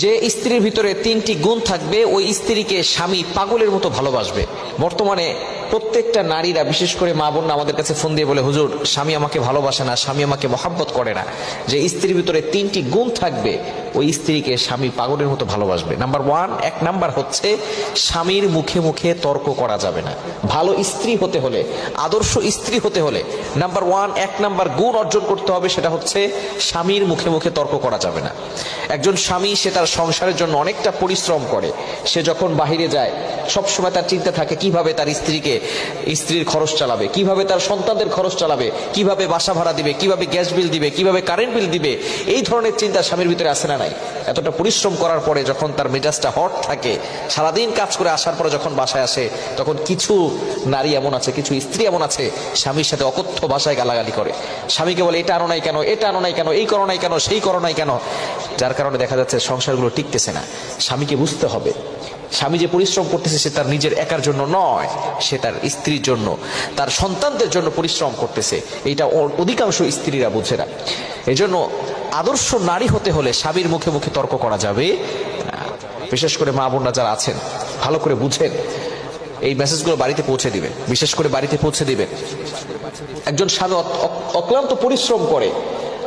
যে স্ত্রীর ভিতরে তিনটি গুণ থাকবে ওই স্ত্রীকে স্বামী পাগলের মতো ভালোবাসবে। বর্তমানে প্রত্যেকটা নারীরা, বিশেষ করে মা বোন আমাদের কাছে ফোন দিয়ে বলে, হুজুর স্বামী আমাকে ভালোবাসে না, স্বামী আমাকে মহাব্বত করে না। যে স্ত্রীর ভিতরে তিনটি গুণ থাকবে ওই স্ত্রীকে স্বামী পাগলের মতো ভালোবাসবে। নাম্বার ওয়ান, এক নাম্বার হচ্ছে স্বামীর মুখে মুখে তর্ক করা যাবে না। ভালো স্ত্রী হতে হলে, আদর্শ স্ত্রী হতে হলে নাম্বার ওয়ান, এক নাম্বার গুণ অর্জন করতে হবে, সেটা হচ্ছে স্বামীর মুখে মুখে তর্ক করা যাবে না। একজন স্বামী সে তার সংসারের জন্য অনেকটা পরিশ্রম করে। সে যখন বাহিরে যায় সবসময় তার চিন্তা থাকে কিভাবে তার স্ত্রীর খরচ চালাবে, কিভাবে তার সন্তানদের খরচ চালাবে, কিভাবে বাসা ভাড়া দিবে, কিভাবে গ্যাস বিল দিবে, কিভাবে কারেন্ট বিল দিবে। এই ধরনের চিন্তা স্বামীর ভিতরে আসে না নাই? এতটা পরিশ্রম করার পরে যখন তার মেজাজটা হট থাকে, সারাদিন কাজ করে আসার পরে যখন বাসায় আসে, তখন কিছু নারী এমন আছে, কিছু স্ত্রী এমন আছে, স্বামীর সাথে অকথ্য ভাষায় গালাগালি করে। স্বামীকে বলে এটা আনো নাই কেন, এটা আনো নাই কেন, এই করো নাই কেন, সেই করো নাই কেন। যার কারণে দেখা যাচ্ছে সংসারগুলো টিকতেছে না। স্বামীকে বুঝতে হবে স্বামী যে পরিশ্রম করতেছে সে তার নিজের একার জন্য নয়, সে তার স্ত্রীর জন্য, তার সন্তানদের জন্য পরিশ্রম করতেছে। এইটা অধিকাংশ স্ত্রীরা বুঝে না। এই জন্য আদর্শ নারী হতে হলে স্বামীর মুখে মুখে তর্ক করা যাবে না। বিশেষ করে মা বোনরা যারা আছেন ভালো করে বুঝেন, এই মেসেজগুলো বাড়িতে পৌঁছে দিবেন, বিশেষ করে বাড়িতে পৌঁছে দিবেন। একজন স্বামী অক্লান্ত পরিশ্রম করে।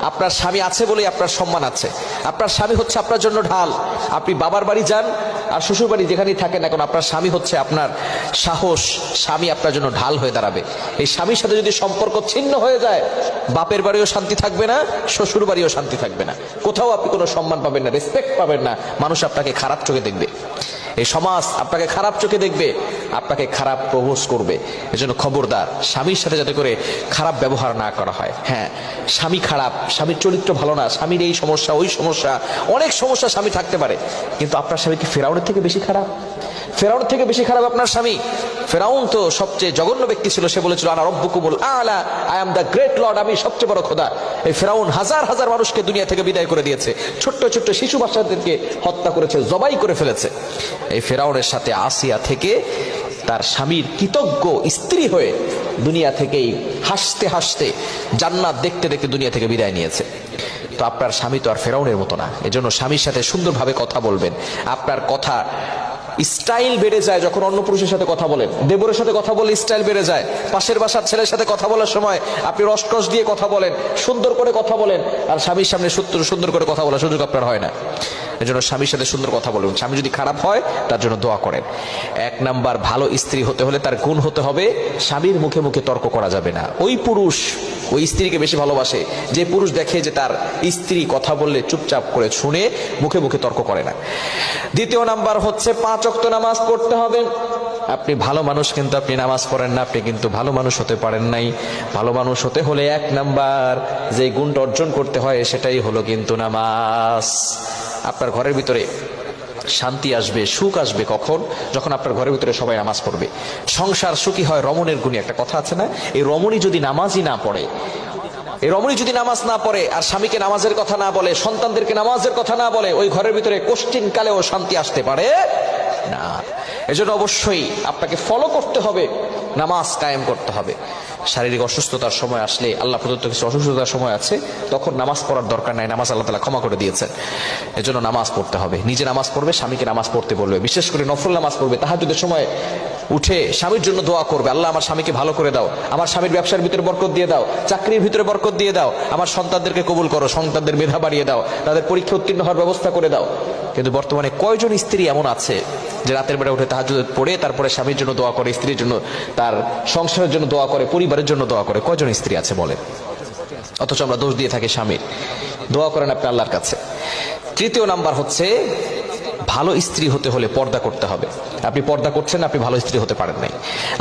আপনার স্বামী আছে বলেই আপনার সম্মান আছে। আপনার স্বামী হচ্ছে আপনার জন্য ঢাল। আপনি বাবার বাড়ি যান আর শ্বশুর বাড়ি যেখানেই থাকেন এখন, আপনার স্বামী হচ্ছে আপনার সাহস। স্বামী আপনার জন্য ঢাল হয়ে দাঁড়াবে। এই স্বামীর সাথে যদি সম্পর্ক ছিন্ন হয়ে যায়, বাপের বাড়িও শান্তি থাকবে না, শ্বশুর বাড়িও শান্তি থাকবে না, কোথাও আপনি কোনো সম্মান পাবেন না, রেসপেক্ট পাবেন না। মানুষ আপনাকে খারাপ চোখে দেখবে, এই সমাজ আপনাকে খারাপ চোখে দেখবে, আপনাকে খারাপ প্রপোজ করবে। এজন্য খবরদার, স্বামীর সাথে যাতে করে খারাপ ব্যবহার না করা হয়। হ্যাঁ, স্বামী খারাপ, স্বামীর চরিত্র ভালো না, স্বামীর এই সমস্যা ওই সমস্যা, অনেক সমস্যা স্বামী থাকতে পারে, কিন্তু আপনার স্বামী কি ফেরাউনের থেকে বেশি খারাপ? ফেরাউনের থেকে বেশি খারাপ আপনার স্বামী? ফেরাউন তো সবচেয়ে জঘন্য ব্যক্তি ছিল। সে বলেছিল আনা রব্বুকুমুল আলা, I am the great Lord, আমি সবচেয়ে বড় খোদা। এই ফেরাউন হাজার হাজার মানুষকে দুনিয়া থেকে বিদায় করে দিয়েছে, ছোট্ট ছোট্ট শিশু বাচ্চাদেরকে হত্যা করেছে, জবাই করে ফেলেছে। এই ফেরাউনের সাথে আসিয়া থেকে তার স্বামীর কৃতজ্ঞ স্ত্রী হয়ে দুনিয়া থেকেই হাসতে হাসতে, জান্নাত দেখতে দেখতে দুনিয়া থেকে বিদায় নিয়েছে। তো আপনার স্বামী তো আর ফেরাউনের মতো না। এজন্য স্বামীর সাথে সুন্দরভাবে কথা বলবেন। আপনার কথা স্টাইল বেড়ে যায় যখন অন্য পুরুষের সাথে কথা বলেন। দেবরের সাথে কথা বলে স্টাইল বেড়ে যায়। পাশের বাসার ছেলের সাথে কথা বলার সময় আপনি রসকস দিয়ে কথা বলেন, সুন্দর করে কথা বলেন, আর স্বামীর সামনে সুন্দর করে কথা বলার সুযোগ আপনার হয় না। এজন্য স্বামীর সাথে সুন্দর কথা বলবেন। স্বামী যদি খারাপ হয় তার জন্য দোয়া করেন। এক নাম্বার, ভালো স্ত্রী হতে হলে তার গুণ হতে হবে স্বামীর মুখে মুখে তর্ক করা যাবে না। ওই পুরুষ ওই স্ত্রীকে বেশি ভালোবাসে যে পুরুষ দেখে যে তার স্ত্রী কথা বললে চুপচাপ করে শুনে মুখে মুখে তর্ক করে না। দ্বিতীয় নাম্বার হচ্ছে 5 ওয়াক্ত নামাজ পড়তে হবে। আপনি ভালো মানুষ কিন্তু আপনি নামাজ পড়েন না, আপনি কিন্তু ভালো মানুষ হতে পারেন নাই। ভালো মানুষ হতে হলে এক নাম্বার যে গুণটা অর্জন করতে হয় সেটাই হলো কিন্তু নামাজ। আপনার ঘরের ভিতরে শান্তি আসবে, সুখ আসবে কখন? যখন আপনার ঘরের ভিতরে সবাই নামাজ পড়বে। সংসার সুখী হয় রমণীর গুণে, একটা কথা আছে না? এই রমণী যদি নামাজই না পড়ে, এই রমণী যদি নামাজ না পড়ে আর স্বামীকে নামাজের কথা না বলে, সন্তানদেরকে নামাজের কথা না বলে, ওই ঘরের ভিতরে কোশ্চিন কালেও শান্তি আসতে পারে না। এজন্য অবশ্যই আপনাকে ফলো করতে হবে, নামাজ কায়েম করতে হবে। শারীরিক অসুস্থতার সময় আসলে, আল্লাহ প্রদত্ত কিছু অসুস্থতার সময় আছে, তখন নামাজ পড়ার দরকার নাই, নামাজ আল্লাহ তাআলা ক্ষমা করে দিয়েছেন। এজন্য নামাজ পড়তে হবে। নিজে নামাজ পড়বে, স্বামীকে নামাজ পড়তে বলবে, বিশেষ করে নফল নামাজ পড়বে। তাহাজ্জুদের সময় উঠে স্বামীর জন্য দোয়া করবে, আল্লাহ আমার স্বামীকে ভালো করে দাও, আমার স্বামীর ব্যবসার ভিতরে বরকত দিয়ে দাও, চাকরির ভিতরে বরকত দিয়ে দাও, আমার সন্তানদেরকে কবুল করো, সন্তানদের মেধা বাড়িয়ে দাও, তাদের পরীক্ষা উত্তীর্ণ হওয়ার ব্যবস্থা করে দাও। কিন্তু বর্তমানে কয়জন স্ত্রী এমন আছে যে রাতের বেলা উঠে তাহাজ্জুদ পড়ে তারপরে স্বামীর জন্য দোয়া করে, স্ত্রীর জন্য, তার সংসারের জন্য দোয়া করে, পরিবারের জন্য দোয়া করে? কয়জন স্ত্রী আছে বলেন? অথচ আমরা দোষ দিয়ে থাকি স্বামীর। দোয়া করেন আপনি আল্লাহর কাছে। তৃতীয় নাম্বার হচ্ছে ভালো স্ত্রী হতে হলে পর্দা করতে হবে। আপনি পর্দা করছেন না, আপনি ভালো স্ত্রী হতে পারেন নাই।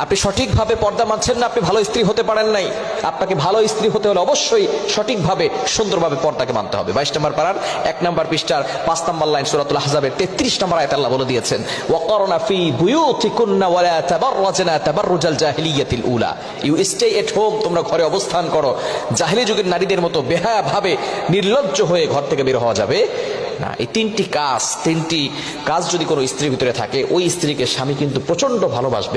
আপনি সঠিকভাবে পর্দা মানছেন না, আপনি ভালো স্ত্রী হতে পারেন নাই। আপনাকে ভালো স্ত্রী হতে হলে অবশ্যই সঠিকভাবে সুন্দরভাবে পর্দাকে মানতে হবে। 22 নম্বর পারার 1 নম্বর পৃষ্ঠার 5 নম্বর লাইন সূরাতুল আহজাবের 33 নম্বর আয়াতে আল্লাহ বলে দিয়েছেন, ওয়াকারনা ফি বুয়ুতিকুন্না ওয়ালা তাবাররাজনা তাবাররুজাল জাহিলিয়াতিল উলা। ইউ স্টে এট হোম, তোমরা ঘরে অবস্থান করো। জাহেলি যুগের নারীদের মতো বেহায়া ভাবে নির্লজ্জ হয়ে ঘর থেকে বের হওয়া যাবে না। এই তিনটি কাজ যদি কোনো স্ত্রীর ভিতরে থাকে, ওই স্ত্রীকে স্বামী কিন্তু প্রচন্ড ভালোবাসবে।